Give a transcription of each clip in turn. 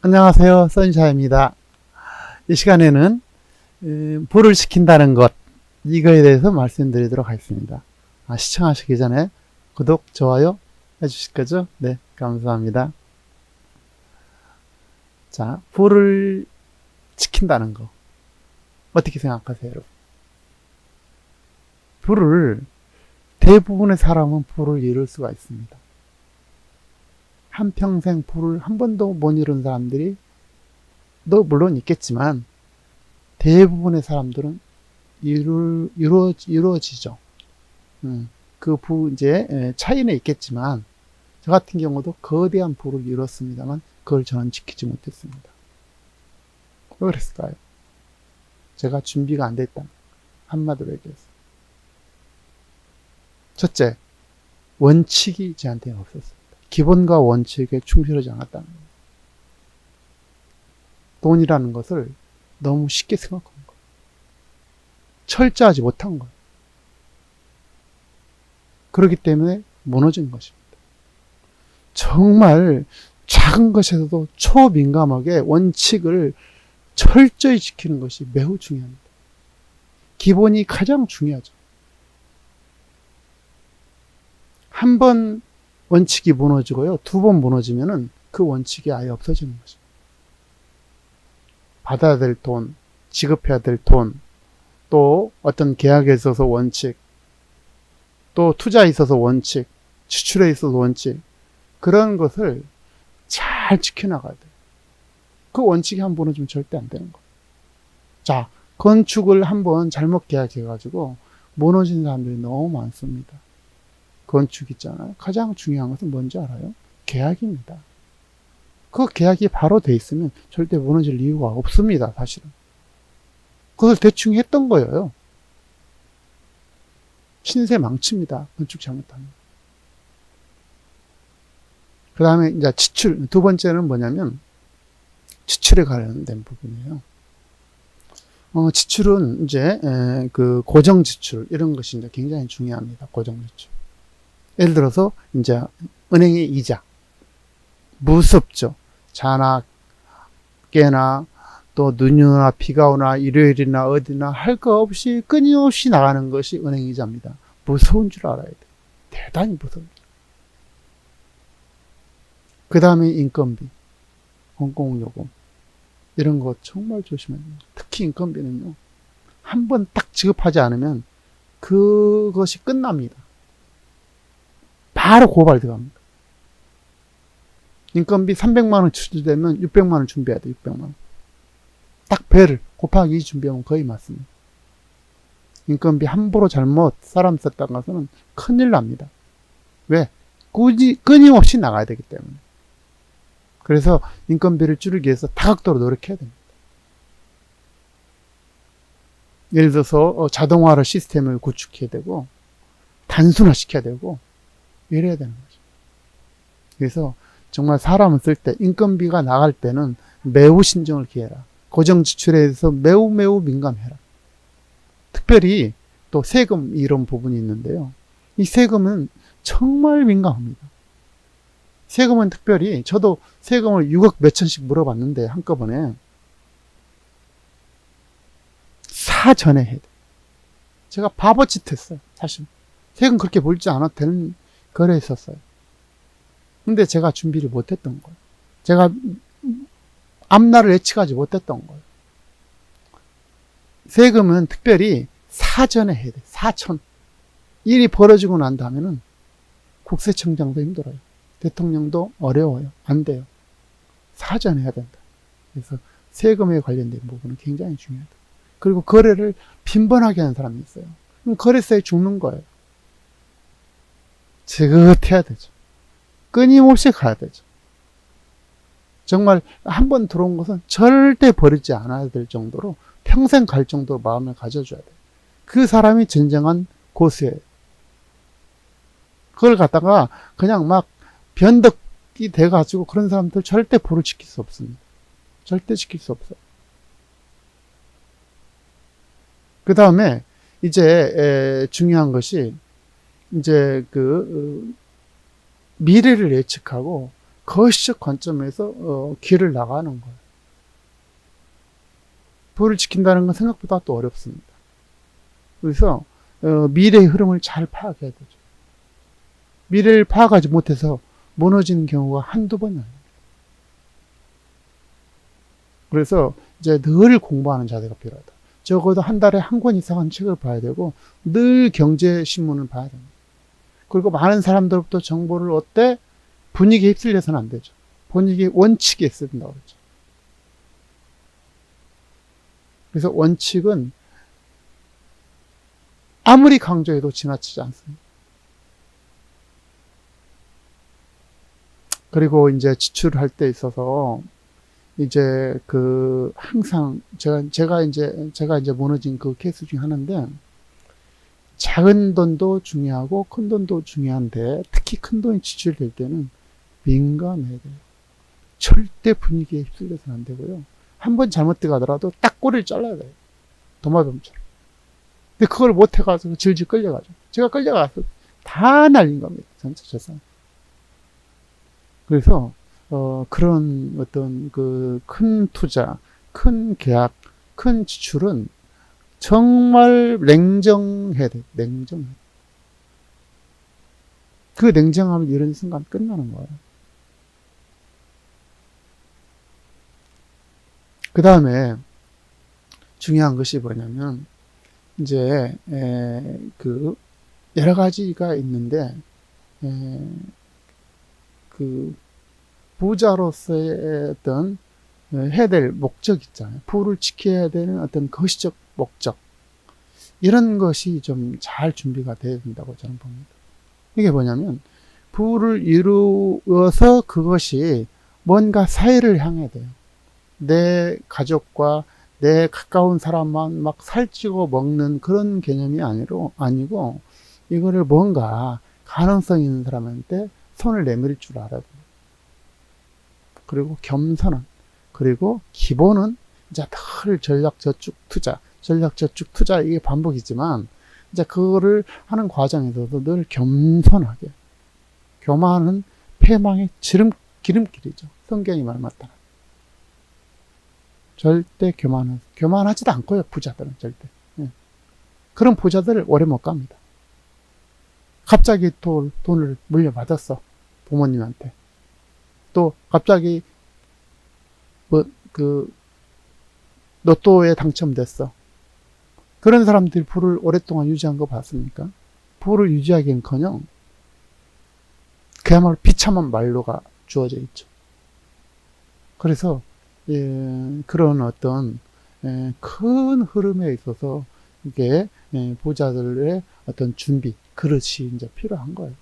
안녕하세요. 선샤입니다. 이 시간에는 불을 지킨다는 것, 이거에 대해서 말씀드리도록 하겠습니다. 시청하시기 전에 구독, 좋아요 해주실 거죠? 네, 감사합니다. 자, 불을 지킨다는 거 어떻게 생각하세요, 여러분? 대부분의 사람은 불을 이룰 수가 있습니다. 한평생 불을 한 번도 못 이룬 사람들이 물론 있겠지만 대부분의 사람들은 이루어지죠. 이제 차이는 있겠지만 저 같은 경우도 거대한 불을 이뤘습니다만 그걸 저는 지키지 못했습니다. 왜 그랬을까요? 제가 준비가 안 됐다. 한마디로 얘기해서. 첫째, 원칙이 저한테는 없었습니다. 기본과 원칙에 충실하지 않았다는 거예요. 돈이라는 것을 너무 쉽게 생각한 거예요. 철저하지 못한 거예요. 그렇기 때문에 무너진 것입니다. 정말 작은 것에서도 초민감하게 원칙을 철저히 지키는 것이 매우 중요합니다. 기본이 가장 중요하죠. 한 번 원칙이 무너지고요. 두 번 무너지면은 그 원칙이 아예 없어지는 거죠. 받아야 될 돈, 지급해야 될 돈, 또 어떤 계약에 있어서 원칙, 또 투자에 있어서 원칙, 지출에 있어서 원칙, 그런 것을 잘 지켜나가야 돼요. 그 원칙이 한 번 무너지면 절대 안 되는 거예요. 자, 건축을 한번 잘못 계약해가지고 무너진 사람들이 너무 많습니다. 건축 있잖아요. 가장 중요한 것은 뭔지 알아요? 계약입니다. 그 계약이 바로 돼 있으면 절대 무너질 이유가 없습니다. 사실은. 그걸 대충 했던 거예요. 신세 망칩니다. 건축 잘못하면. 그 다음에 이제 지출. 두 번째는 뭐냐면 지출에 관련된 부분이에요. 지출은 이제 그 고정 지출 이런 것이 이제 굉장히 중요합니다. 고정 지출. 예를 들어서 이제 은행의 이자 무섭죠. 자나 깨나 또 눈이 오나 비가 오나 일요일이나 어디나 할 거 없이 끊임없이 나가는 것이 은행 이자입니다. 무서운 줄 알아야 돼요. 대단히 무서운 줄. 그 다음에 인건비, 공공요금 이런 거 정말 조심해야 됩니다. 특히 인건비는요. 한 번 딱 지급하지 않으면 그것이 끝납니다. 바로 고발 들어갑니다. 인건비 300만원 추출되면 600만원 준비해야 돼요. 600만원. 딱 배를 곱하기 2 준비하면 거의 맞습니다. 인건비 함부로 잘못 사람 썼다가 가서는 큰일 납니다. 왜? 끊임없이 나가야 되기 때문에. 그래서 인건비를 줄이기 위해서 다각도로 노력해야 됩니다. 예를 들어서 자동화를 시스템을 구축해야 되고 단순화시켜야 되고 이래야 되는 거죠. 그래서 정말 사람을 쓸 때 인건비가 나갈 때는 매우 신중을 기해라. 고정 지출에 대해서 매우 민감해라. 특별히 또 세금 이런 부분이 있는데요. 이 세금은 정말 민감합니다. 세금은 특별히 저도 세금을 6억 몇천씩 물어봤는데 한꺼번에 사전에 해야 돼. 제가 바보짓 했어요. 사실 세금 그렇게 물지 않아도 되는 거래했었어요. 근데 제가 준비를 못했던 거예요. 제가 앞날을 예측하지 못했던 거예요. 세금은 특별히 사전에 해야 돼. 사천. 일이 벌어지고 난 다음에는 국세청장도 힘들어요. 대통령도 어려워요. 안 돼요. 사전에 해야 된다. 그래서 세금에 관련된 부분은 굉장히 중요하다. 그리고 거래를 빈번하게 하는 사람이 있어요. 그럼 거래세에 죽는 거예요. 지긋해야 되죠. 끊임없이 가야 되죠. 정말 한 번 들어온 것은 절대 버리지 않아야 될 정도로 평생 갈 정도로 마음을 가져줘야 돼요. 그 사람이 진정한 고수예요. 그걸 갖다가 그냥 막 변덕이 돼가지고 그런 사람들 절대 불을 지킬 수 없습니다. 절대 지킬 수 없어요. 그 다음에 이제 중요한 것이 이제 미래를 예측하고 거시적 관점에서 길을 나가는 거예요. 부를 지킨다는 건 생각보다 또 어렵습니다. 그래서 미래의 흐름을 잘 파악해야 되죠. 미래를 파악하지 못해서 무너지는 경우가 한두 번이 아닙니다. 그래서 이제 늘 공부하는 자세가 필요하다. 적어도 한 달에 한 권 이상은 책을 봐야 되고 늘 경제신문을 봐야 됩니다. 그리고 많은 사람들로부터 정보를 얻되 분위기에 휩쓸려서는 안 되죠. 분위기의 원칙에 있어야 된다고 그러죠. 그래서 원칙은 아무리 강조해도 지나치지 않습니다. 그리고 이제 지출할 때 있어서 이제 항상 제가 이제 무너진 그 케이스 중에 하나인데, 작은 돈도 중요하고 큰 돈도 중요한데 특히 큰 돈이 지출될 때는 민감해야 돼요. 절대 분위기에 휩쓸려서는 안 되고요. 한 번 잘못 들어가더라도 딱 꼬리를 잘라야 돼요. 도마뱀처럼. 근데 그걸 못 해가지고 질질 끌려가죠. 제가 끌려가서 다 날린 겁니다. 전체 재산. 그래서 그런 어떤 큰 투자, 큰 계약, 큰 지출은 정말 냉정해야 돼요. 냉정해. 그 냉정함을 이런 순간 끝나는 거예요. 그 다음에 중요한 것이 뭐냐면, 이제 여러 가지가 있는데, 부자로서의 어떤 해야 될 목적 있잖아요. 부를 지켜야 되는 어떤 거시적 목적, 이런 것이 좀 잘 준비가 되어야 된다고 저는 봅니다. 이게 뭐냐면, 부를 이루어서 그것이 뭔가 사회를 향해 돼요. 내 가족과 내 가까운 사람만 막 살찌고 먹는 그런 개념이 아니고 이거를 뭔가 가능성 있는 사람한테 손을 내밀 줄 알아야 돼요. 그리고 겸손한, 그리고 기본은 이제 늘 전략저축 투자 이게 반복이지만, 이제 그거를 하는 과정에서도 늘 겸손하게, 교만은 패망의 기름길이죠. 성경이 말 맞다. 절대 교만하지도 않고요. 부자들은 절대. 그런 부자들을 오래 못 갑니다. 갑자기 돈을 물려받았어. 부모님한테. 또 갑자기 로또에 당첨됐어. 그런 사람들이 부를 오랫동안 유지한 거 봤습니까? 부를 유지하기는커녕 그야말로 비참한 말로가 주어져 있죠. 그래서 그런 어떤 큰 흐름에 있어서 이게 부자들의 어떤 준비, 그릇이 이제 필요한 거예요.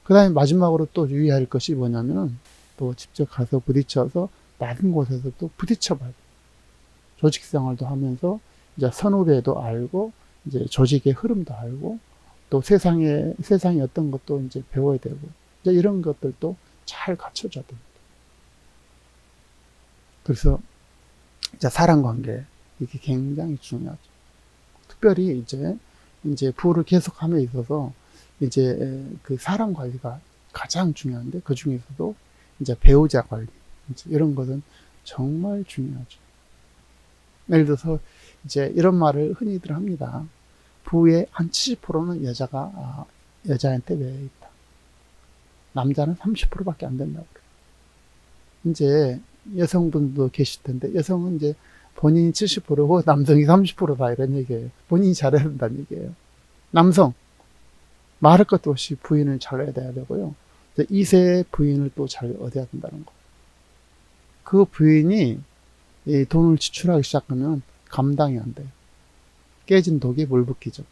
그 다음에 마지막으로 또 유의할 것이 뭐냐면, 또 직접 가서 부딪혀서 낮은 곳에서 또 부딪혀봐야 돼요. 조직 생활도 하면서 이제 선후배도 알고, 이제 조직의 흐름도 알고, 또 세상의 어떤 것도 이제 배워야 되고, 이제 이런 것들도 잘 갖춰줘야 됩니다. 그래서 이제 사람 관계, 이게 굉장히 중요하죠. 특별히 이제 부를 계속함에 있어서 이제 그 사람 관리가 가장 중요한데, 그 중에서도 이제 배우자 관리, 이런 것은 정말 중요하죠. 예를 들어서 이제 이런 말을 흔히들 합니다. 부의 한 70%는 여자한테 매여 있다. 남자는 30%밖에 안 된다고 그래요. 이제 여성분도 계실 텐데, 여성은 이제 본인이 70%고 남성이 30%다 이런 얘기예요. 본인이 잘해야 된다는 얘기예요. 남성 말할 것도 없이 부인을 잘 얻어야 되고요. 2세 부인을 또 잘 얻어야 된다는 거. 그 부인이 이 돈을 지출하기 시작하면 감당이 안 돼요. 깨진 독이 물 붓기죠.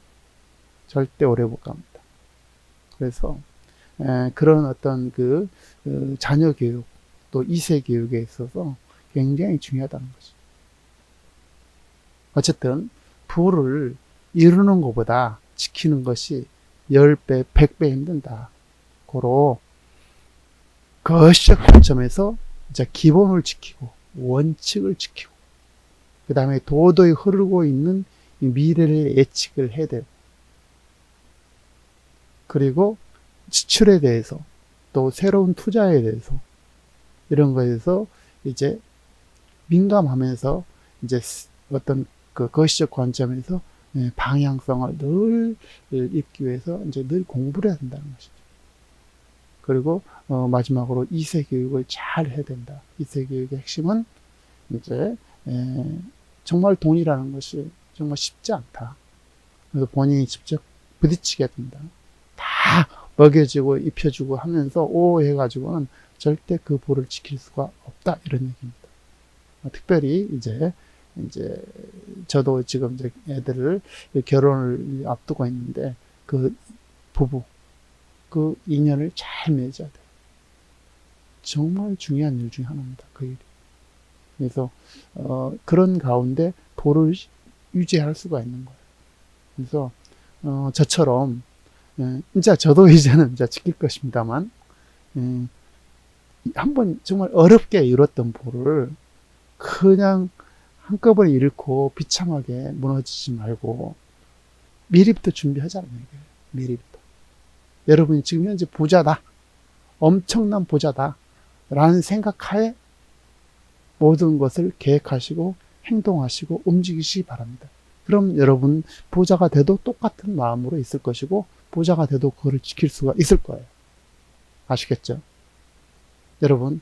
절대 오래 못 갑니다. 그래서 그런 어떤 자녀 교육, 또 2세 교육에 있어서 굉장히 중요하다는 거죠. 어쨌든 부를 이루는 것보다 지키는 것이 10배, 100배 힘든다. 고로 거시적 관점에서 이제 기본을 지키고 원칙을 지키고, 그 다음에 도도히 흐르고 있는 이 미래를 예측을 해야 돼요. 그리고 지출에 대해서 또 새로운 투자에 대해서 이런 거에 대해서 이제 민감하면서 이제 어떤 그 거시적 관점에서 방향성을 늘 입기 위해서 이제 늘 공부를 해야 된다는 것이죠. 그리고 마지막으로 2세 교육을 잘 해야 된다. 2세 교육의 핵심은 이제 정말 돈이라는 것이 정말 쉽지 않다. 그래서 본인이 직접 부딪히게 된다. 다 먹여주고 입혀주고 하면서 오 해가지고는 절대 그 보를 지킬 수가 없다. 이런 얘기입니다. 특별히 이제 저도 지금 이제 애들을 결혼을 앞두고 있는데 그 부부 그 인연을 잘 맺어야 돼요. 정말 중요한 일 중에 하나입니다. 그 일이. 그래서 그런 가운데 도를 유지할 수가 있는 거예요. 그래서 저처럼 이제 저도 이제는 이제 지킬 것입니다만 한번 정말 어렵게 이뤘던 보를 그냥 한꺼번에 잃고 비참하게 무너지지 말고 미리부터 준비하자는 얘기예요. 미리부터. 여러분이 지금 현재 부자다. 엄청난 부자다. 라는 생각하에 모든 것을 계획하시고 행동하시고 움직이시기 바랍니다. 그럼 여러분 부자가 돼도 똑같은 마음으로 있을 것이고 부자가 돼도 그거를 지킬 수가 있을 거예요. 아시겠죠? 여러분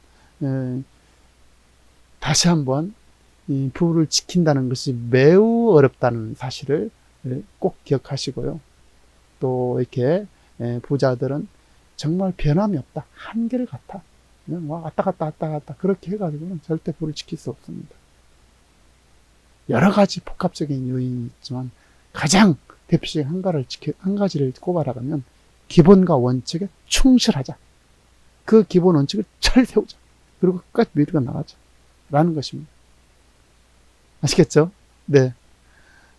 다시 한번 이 부를 지킨다는 것이 매우 어렵다는 사실을 꼭 기억하시고요. 또 이렇게 부자들은 정말 변함이 없다. 한결같아. 그냥 왔다 갔다 그렇게 해가지고는 절대 부를 지킬 수 없습니다. 여러 가지 복합적인 요인이 있지만 가장 대표적인 한 가지를 꼽아라가면 기본과 원칙에 충실하자. 그 기본 원칙을 잘 세우자. 그리고 끝까지 밀고 나가자. 라는 것입니다. 아시겠죠? 네.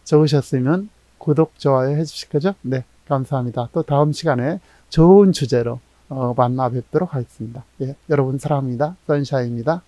적으셨으면 구독, 좋아요 해주실 거죠? 네. 감사합니다. 또 다음 시간에 좋은 주제로 만나 뵙도록 하겠습니다. 예, 여러분 사랑합니다. 선샤입니다.